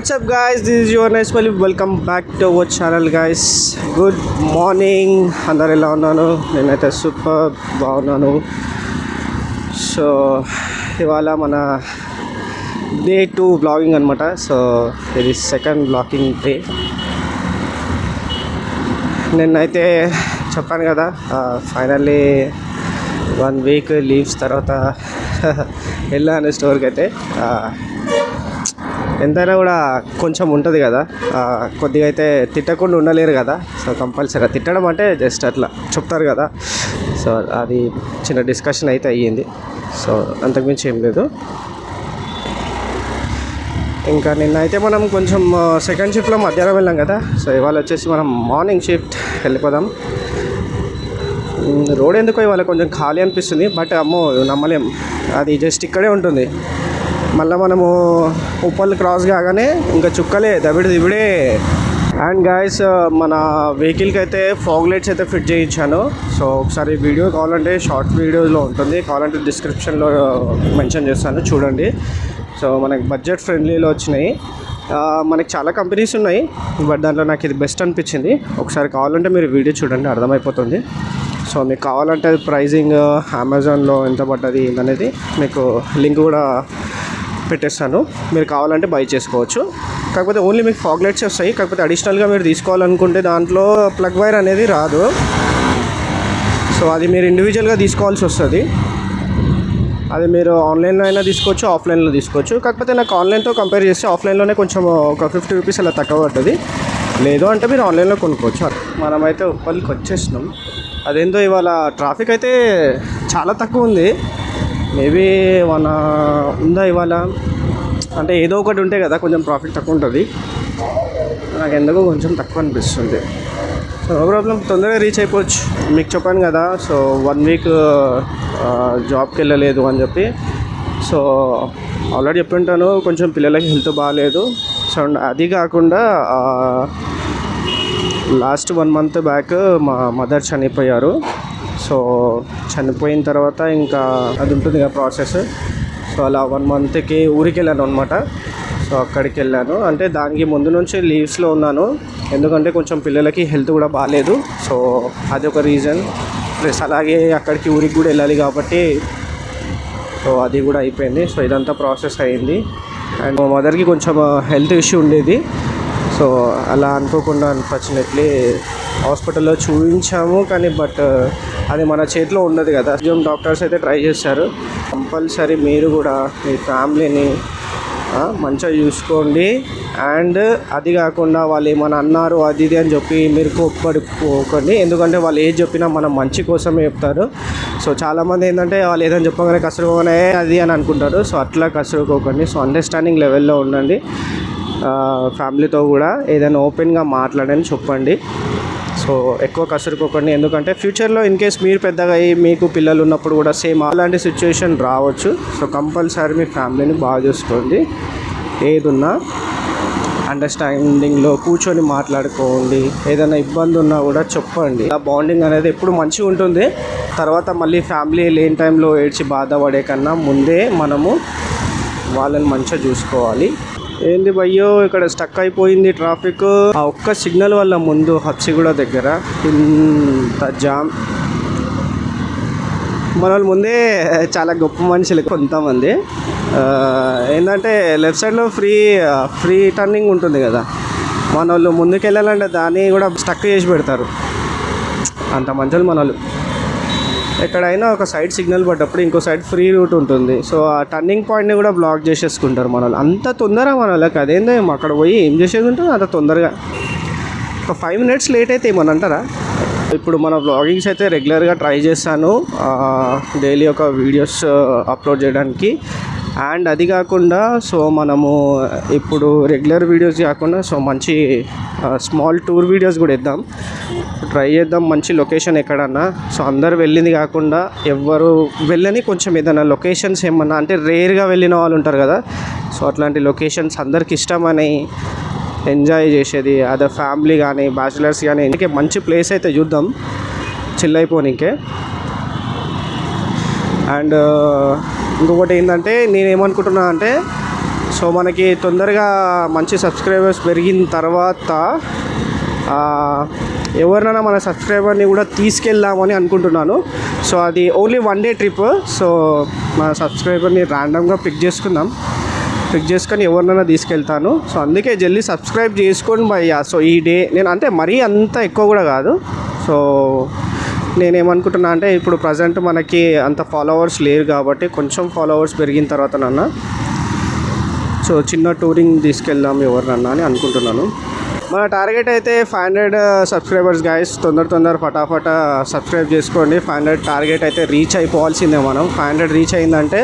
What's up guys, this is your nice Mali. Welcome back to our channel guys. Good morning. అందరు ఎలా ఉన్నాను? నేనైతే super బాగున్నాను. So ఇవాళ మన డే 2 బ్లాగింగ్ అనమాట. సో ఇది సెకండ్ బ్లాగింగ్ డే. నేనైతే చెప్పాను కదా, ఫైనల్లీ 1 వీక్ లీవ్స్ తర్వాత వెళ్ళాను స్టోర్కి. అయితే ఎంతైనా కూడా కొంచెం ఉంటుంది కదా, కొద్దిగా అయితే తిట్టకుండా ఉండలేరు కదా. సో కంపల్సరీ తిట్టడం అంటే జస్ట్ అట్లా చెప్తారు కదా. సో అది చిన్న డిస్కషన్ అయితే అయ్యింది. సో అంతకుమించి ఏం లేదు. ఇంకా నిన్నైతే మనం కొంచెం సెకండ్ షిఫ్ట్లో మధ్యాహ్నం వెళ్ళాం కదా. సో ఇవాళ వచ్చేసి మనం మార్నింగ్ షిఫ్ట్ వెళ్ళిపోదాం. రోడ్ ఎందుకో ఇవాళ కొంచెం ఖాళీ అనిపిస్తుంది, బట్ అమ్మో నమ్మలేం, అది జస్ట్ ఇక్కడే ఉంటుంది. మళ్ళీ మనము ఉప్పల్ క్రాస్ కాగానే ఇంకా చుక్కలే దబిడే. అండ్ గాయస్, మన వెహికల్కి అయితే ఫాగ్ లైట్స్ అయితే ఫిట్ చేయించాను. సో ఒకసారి వీడియో కావాలంటే షార్ట్ వీడియోలో ఉంటుంది, కావాలంటే డిస్క్రిప్షన్లో మెన్షన్ చేస్తాను, చూడండి. సో మనకి బడ్జెట్ ఫ్రెండ్లీలో వచ్చినాయి. మనకి చాలా కంపెనీస్ ఉన్నాయి, బట్ దాంట్లో నాకు ఇది బెస్ట్ అనిపించింది. ఒకసారి కావాలంటే మీరు వీడియో చూడండి, అర్థమైపోతుంది. సో మీకు కావాలంటే ప్రైజింగ్ అమెజాన్లో ఎంత పడ్డది అనేది మీకు లింక్ కూడా పెట్టేస్తాను, మీరు కావాలంటే బై చేసుకోవచ్చు. కాకపోతే ఓన్లీ మీకు ఫాగ్ లైట్స్ వస్తాయి. కాకపోతే అడిషనల్గా మీరు తీసుకోవాలనుకుంటే దాంట్లో ప్లగ్ వైర్ అనేది రాదు. సో అది మీరు ఇండివిజువల్గా తీసుకోవాల్సి వస్తుంది. అది మీరు ఆన్లైన్లో అయినా తీసుకోవచ్చు, ఆఫ్లైన్లో తీసుకోవచ్చు. కాకపోతే నాకు ఆన్లైన్తో కంపేర్ చేస్తే ఆఫ్లైన్లోనే కొంచెం ఒక 50 రూపీస్ అలా తక్కువ పడుతుంది. లేదు అంటే మీరు ఆన్లైన్లో కొనుక్కోవచ్చు. మనమైతే ఉప్పల్కి వచ్చేసినాం. అదేందో ఇవాళ ట్రాఫిక్ అయితే చాలా తక్కువ ఉంది. మేబీ ఉందా ఇవాళ అంటే ఏదో ఒకటి ఉంటే కదా కొంచెం ట్రాఫిక్ తక్కువ ఉంటుంది. నాకు ఎందుకో కొంచెం తక్కువ అనిపిస్తుంది. సో నో ప్రాబ్లం, తొందరగా రీచ్ అయిపోవచ్చు. మీకు చెప్పాను కదా, సో 1 వీక్ జాబ్కి వెళ్ళలేదు అని చెప్పి. సో ఆల్రెడీ చెప్పింటాను, కొంచెం పిల్లలకి హెల్త్ బాగాలేదు. సో అది కాకుండా లాస్ట్ 1 మంత్ బ్యాక్ మా మదర్ చనిపోయారు. సో చనిపోయిన తర్వాత ఇంకా అది ఉంటుంది కదా ప్రాసెస్. సో అలా 1 మంత్కి ఊరికి వెళ్ళాను అనమాట. సో అక్కడికి వెళ్ళాను అంటే దానికి ముందు నుంచి లీవ్స్లో ఉన్నాను, ఎందుకంటే కొంచెం పిల్లలకి హెల్త్ కూడా బాగాలేదు. సో అది ఒక రీజన్. ప్లస్ అలాగే అక్కడికి ఊరికి కూడా వెళ్ళాలి కాబట్టి సో అది కూడా అయిపోయింది. సో ఇదంతా ప్రాసెస్ అయింది. అండ్ మా మదర్కి కొంచెం హెల్త్ ఇష్యూ ఉండేది. సో అలా అనుకోకుండా అన్ఫార్చునేట్లీ హాస్పిటల్లో చూపించాము, కానీ బట్ అది మన చేతిలో ఉండదు కదా. డాక్టర్స్ అయితే ట్రై చేశారు. కంపల్సరీ మీరు కూడా మీ ఫ్యామిలీని మంచిగా చూసుకోండి. అండ్ అది కాకుండా వాళ్ళు ఏమైనా అన్నారు అది ఇది అని చెప్పి మీరు కోప్పడిపోకండి, ఎందుకంటే వాళ్ళు ఏది చెప్పినా మనం మంచి కోసమే చెప్తారు. సో చాలామంది ఏంటంటే వాళ్ళు ఏదైనా చెప్పగానే కసురుకోనే అది అని అనుకుంటారు. సో అట్లా కసురుకోకండి. సో అండర్స్టాండింగ్ లెవెల్లో ఉండండి. ఫ్యామిలీతో కూడా ఏదైనా ఓపెన్గా మాట్లాడని చెప్పండి. సో ఎక్కువ కసురుకోకండి, ఎందుకంటే ఫ్యూచర్లో ఇన్ కేస్ మీరు పెద్దగా అయ్యి మీకు పిల్లలు ఉన్నప్పుడు కూడా సేమ్ అలాంటి సిచ్యువేషన్ రావచ్చు. సో కంపల్సరీ మీ ఫ్యామిలీని బాగా చూసుకోండి. ఏదున్నా అండర్స్టాండింగ్లో కూర్చొని మాట్లాడుకోండి. ఏదైనా ఇబ్బంది ఉన్నా కూడా చెప్పండి. ఆ బాండింగ్ అనేది ఎప్పుడు మంచిగా ఉంటుంది. తర్వాత మళ్ళీ ఫ్యామిలీ లేని టైంలో ఏడ్చి బాధపడే కన్నా ముందే మనము వాళ్ళని మంచిగా చూసుకోవాలి. ఏంది భయ్యో ఇక్కడ స్టక్ అయిపోయింది ట్రాఫిక్. ఆ ఒక్క సిగ్నల్ వల్ల ముందు హబ్సిగూడ దగ్గర ఇంత జామ్. మన వాళ్ళు ముందే చాలా గొప్ప మనుషులు కొంతమంది. ఏంటంటే లెఫ్ట్ సైడ్లో ఫ్రీ టర్నింగ్ ఉంటుంది కదా, మన వాళ్ళు ముందుకు వెళ్ళాలంటే దాన్ని కూడా స్టక్ చేసి పెడతారు. అంత మంచులు మన వాళ్ళు. ఎక్కడైనా ఒక సైడ్ సిగ్నల్ పడ్డప్పుడు ఇంకో సైడ్ ఫ్రీ రూట్ ఉంటుంది. సో ఆ టర్నింగ్ పాయింట్ని కూడా బ్లాక్ చేసేసుకుంటారు మన వాళ్ళు. అంత తొందర మన వాళ్ళకి. అదేందో అక్కడ పోయి ఏం చేసేది ఉంటుంది అంత తొందరగా. ఒక 5 మినిట్స్ లేట్ అయితే ఏమని అంటారా? ఇప్పుడు మన వ్లాగింగ్స్ అయితే రెగ్యులర్గా ట్రై చేస్తాను, డైలీ ఒక వీడియోస్ అప్లోడ్ చేయడానికి. అండ్ అది కాకుండా సో మనము ఇప్పుడు రెగ్యులర్ వీడియోస్ కాకుండా సో మంచి స్మాల్ టూర్ వీడియోస్ కూడా ఇద్దాం, ట్రై చేద్దాం. మంచి లొకేషన్ ఎక్కడన్నా, సో అందరు వెళ్ళింది కాకుండా ఎవరు వెళ్ళని కొంచెం ఏదైనా లొకేషన్స్ ఏమన్నా అంటే రేర్గా వెళ్ళిన వాళ్ళు ఉంటారు కదా. సో అట్లాంటి లొకేషన్స్ అందరికి ఇష్టమని ఎంజాయ్ చేసేది, అదే ఫ్యామిలీ కానీ బ్యాచిలర్స్ కానీ ఇంకే మంచి ప్లేస్ అయితే చూద్దాం చిల్ అయిపోనీకే. అండ్ ఇంకొకటి ఏంటంటే నేనేమనుకుంటున్నా అంటే సో మనకి తొందరగా మంచి సబ్స్క్రైబర్స్ పెరిగిన తర్వాత ఎవరినైనా మన సబ్స్క్రైబర్ని కూడా తీసుకెళ్దామని అనుకుంటున్నాను. సో అది ఓన్లీ 1 డే ట్రిప్. సో మన సబ్స్క్రైబర్ని ర్యాండమ్గా పిక్ చేసుకొని ఎవరినైనా తీసుకెళ్తాను. సో అందుకే జల్దీ సబ్స్క్రైబ్ చేసుకొని భయ్యా. సో ఈ డే నేను అంటే మరీ అంత ఎక్కువ కూడా కాదు. సో నేనేమనుకుంటున్నా అంటే ఇప్పుడు ప్రజెంట్ మనకి అంత ఫాలోవర్స్ లేరు కాబట్టి కొంచెం ఫాలోవర్స్ పెరిగిన తర్వాత నన్ను సో చిన్న టూరింగ్ తీసుకెళ్దాం ఎవరినన్నా అని అనుకుంటున్నాను. మన టార్గెట్ అయితే 500 సబ్స్క్రైబర్స్ గైస్. తొందర ఫటాఫట సబ్స్క్రైబ్ చేసుకోండి. 500 టార్గెట్ అయితే రీచ్ అయిపోవాల్సిందే మనం. 500 రీచ్ అయిందంటే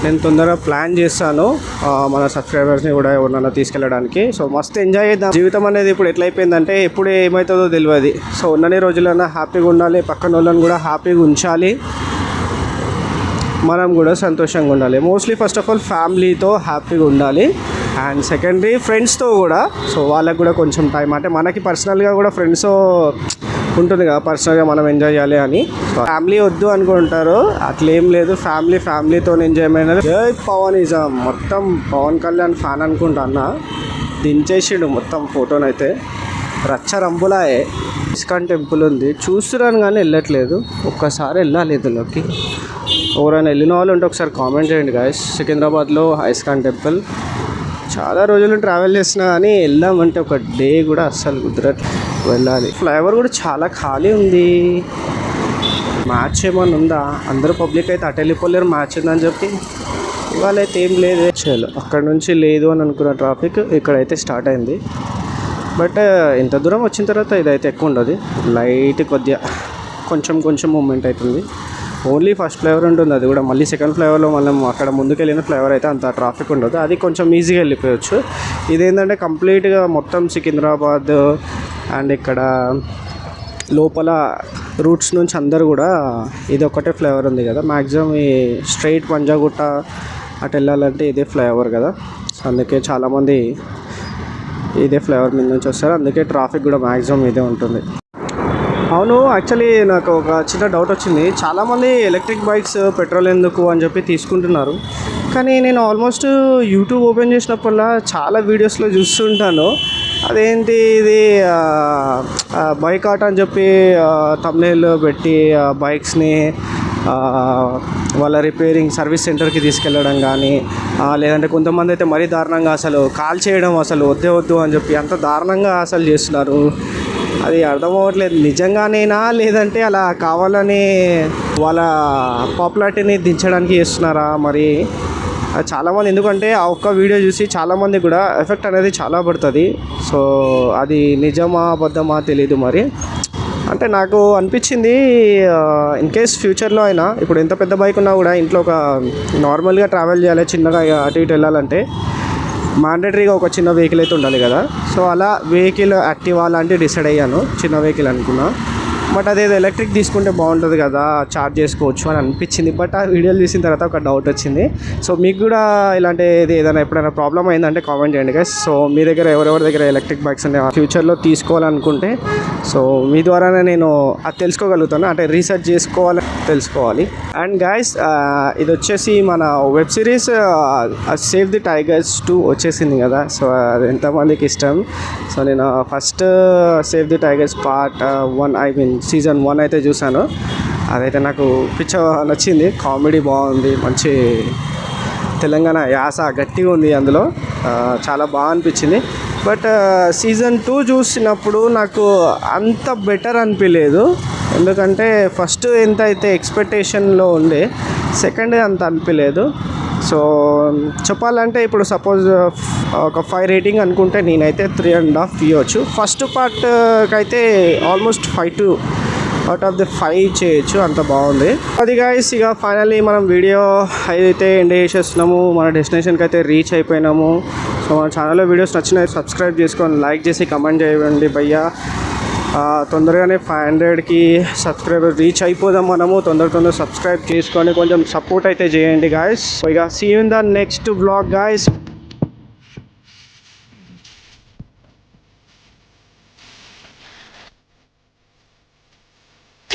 నేను తొందరగా ప్లాన్ చేస్తాను మన సబ్స్క్రైబర్స్ని కూడా ఎవరినైనా తీసుకెళ్ళడానికి. సో మస్తు ఎంజాయ్ చేద్దాం. జీవితం అనేది ఇప్పుడు ఎట్లయిపోయిందంటే ఎప్పుడు ఏమవుతుందో తెలియదు. సో ఉన్నన్ని రోజులన్నా హ్యాపీగా ఉండాలి, పక్కన వాళ్ళని కూడా హ్యాపీగా ఉంచాలి, మనం కూడా సంతోషంగా ఉండాలి. మోస్ట్లీ ఫస్ట్ ఆఫ్ ఆల్ ఫ్యామిలీతో హ్యాపీగా ఉండాలి అండ్ సెకండరీ ఫ్రెండ్స్తో కూడా. సో వాళ్ళకు కూడా కొంచెం టైం అంటే మనకి పర్సనల్గా కూడా ఫ్రెండ్స్ ఉంటుంది కదా, పర్సనల్గా మనం ఎంజాయ్ చేయాలి అని. ఫ్యామిలీ వద్దు అనుకుంటారు, అట్లేం లేదు. ఫ్యామిలీతో ఎంజాయ్మెంట్. జై పవనిజం. మొత్తం పవన్ కళ్యాణ్ ఫ్యాన్ అనుకుంటా అన్న దించేసిండు మొత్తం ఫోటోనైతే. రచ్చరంపులాయే. ఇస్కాన్ టెంపుల్ ఉంది చూస్తున్నాను కానీ వెళ్ళట్లేదు. ఒక్కసారి వెళ్ళాలి ఇందులోకి. ఎవరైనా వెళ్ళిన వాళ్ళు ఉంటే ఒకసారి కామెంట్ చేయండి గాయస్. సికింద్రాబాద్లో ఇస్కాన్ టెంపుల్ చాలా రోజులు ట్రావెల్ చేసినా కానీ వెళ్దామంటే ఒక డే కూడా అస్సలు కుదరట్లేదు. వెళ్ళాలి. ఫ్లైఓవర్ కూడా చాలా ఖాళీ ఉంది. మ్యాచ్ ఏమన్నా ఉందా? అందరూ పబ్లిక్ అయితే అటు వెళ్ళిపోలేరు మ్యాచ్ ఉందని చెప్పి. ఇవాళ అయితే ఏం లేదు. చలో అక్కడ నుంచి లేదు అని అనుకున్న ట్రాఫిక్ ఇక్కడైతే స్టార్ట్ అయింది. బట్ ఇంత దూరం వచ్చిన తర్వాత ఇదైతే ఎక్కువ ఉండదు. లైట్ కొద్దిగా కొంచెం మూమెంట్ అవుతుంది. ఓన్లీ ఫస్ట్ ఫ్లేవర్ ఉంటుంది, అది కూడా మళ్ళీ సెకండ్ ఫ్లేవర్లో మనం అక్కడ ముందుకు వెళ్ళిన ఫ్లేవర్ అయితే అంత ట్రాఫిక్ ఉండదు, అది కొంచెం ఈజీగా వెళ్ళిపోవచ్చు. ఇదేంటంటే కంప్లీట్గా మొత్తం సికింద్రాబాద్ అండ్ ఇక్కడ లోపల రూట్స్ నుంచి అందరు కూడా ఇది ఒకటే ఫ్లేవర్ ఉంది కదా. మ్యాక్సిమం ఈ స్ట్రైట్ పంజాగుట్ట అటు వెళ్ళాలంటే ఇదే ఫ్లేవర్ కదా. అందుకే చాలామంది ఇదే ఫ్లేవర్ మీద నుంచి వస్తారు, అందుకే ట్రాఫిక్ కూడా మ్యాక్సిమం ఇదే ఉంటుంది. అవును, యాక్చువల్లీ నాకు ఒక చిన్న డౌట్ వచ్చింది. చాలామంది ఎలక్ట్రిక్ బైక్స్ పెట్రోల్ ఎందుకు అని చెప్పి తీసుకుంటున్నారు, కానీ నేను ఆల్మోస్ట్ యూట్యూబ్ ఓపెన్ చేసినప్పుడల్లా చాలా వీడియోస్లో చూస్తుంటాను అదేంటి ఇది బైకాట్ అని చెప్పి థంబ్నెయిల్ పెట్టి బైక్స్ని వాళ్ళ రిపేరింగ్ సర్వీస్ సెంటర్కి తీసుకెళ్ళడం కానీ, లేదంటే కొంతమంది అయితే మరీ దారుణంగా అసలు కాల్ చేయడం, అసలు వద్దు అని చెప్పి అంత దారుణంగా అసలు చేస్తున్నారు. అది అర్థం అవ్వట్లేదు, నిజంగానేనా లేదంటే అలా కావాలని వాళ్ళ పాపులారిటీని దించడానికి చేస్తున్నారా మరి. చాలామంది ఎందుకంటే ఆ ఒక్క వీడియో చూసి చాలామంది కూడా ఎఫెక్ట్ అనేది చాలా పడుతుంది. సో అది నిజమా అబద్ధమా తెలీదు మరి. అంటే నాకు అనిపించింది ఇన్ కేస్ ఫ్యూచర్లో అయినా ఇప్పుడు ఎంత పెద్ద బైక్ ఉన్నా కూడా ఇంట్లో ఒక నార్మల్గా ట్రావెల్ చేయాలి, చిన్నగా అటు ఇటు వెళ్ళాలంటే మ్యాండేటరీగా ఒక చిన్న వెహికల్ అయితే ఉండాలి కదా. సో అలా వెహికల్ యాక్టివా లాంటివి డిసైడ్ అయ్యాను, చిన్న వెహికల్ అనుకున్నా. బట్ అదేదో ఎలక్ట్రిక్ తీసుకుంటే బాగుంటుంది కదా, ఛార్జ్ చేసుకోవచ్చు అని అనిపించింది. బట్ ఆ వీడియోలు చూసిన తర్వాత ఒక డౌట్ వచ్చింది. సో మీకు కూడా ఇలాంటిది ఏదైనా ఎప్పుడైనా ప్రాబ్లం అయిందంటే కామెంట్ చేయండి గైస్. సో మీ దగ్గర ఎవరెవరి దగ్గర ఎలక్ట్రిక్ బైక్స్ ఉన్నాయి ఫ్యూచర్లో తీసుకోవాలనుకుంటే సో మీ ద్వారానే నేను అది తెలుసుకోగలుగుతాను, అంటే రీసెర్చ్ తెలుసుకోవాలి. అండ్ గైస్ ఇది వచ్చేసి మన web series save the tigers 2 వచ్చేసింది కదా. సో అది ఎంతమందికి ఇష్టం. సో నేను first save the tigers part 1 I mean season 1 అయితే చూసాను. అదైతే నాకు నచ్చింది. కామెడీ బాగుంది, మంచి తెలంగాణ యాస గట్టిగా ఉంది అందులో, చాలా బాగా అనిపించింది. బట్ సీజన్ 2 చూసినప్పుడు నాకు అంత బెటర్ అనిపించలేదు, ఎందుకంటే ఫస్ట్ ఎంత అయితే ఎక్స్పెక్టేషన్లో ఉండే సెకండ్ అంత అనిపించలేదు. సో చెప్పాలంటే ఇప్పుడు సపోజ్ ఒక 5 రేటింగ్ అనుకుంటే నేనైతే 3.5 ఇవ్వచ్చు. ఫస్ట్ పార్ట్కి అయితే ఆల్మోస్ట్ 5 అవుట్ ఆఫ్ ది 5 చేయొచ్చు, అంత బాగుంది. అది గైస్ ఇక ఫైనల్లీ మనం వీడియో అయితే ఎండ్ చేసేస్తున్నాము, మన డెస్టినేషన్కి అయితే రీచ్ అయిపోయినాము. సో మన ఛానల్లో వీడియోస్ నచ్చినాయి సబ్స్క్రైబ్ చేసుకొని లైక్ చేసి కమెంట్ చేయండి భయ్యా. తొందరగానే 500కి సబ్స్క్రైబర్ రీచ్ అయిపోదాం మనము. తొందర సబ్స్క్రైబ్ చేసుకొని కొంచెం సపోర్ట్ అయితే చేయండి గాయస్. ఇక see you in the next vlog guys.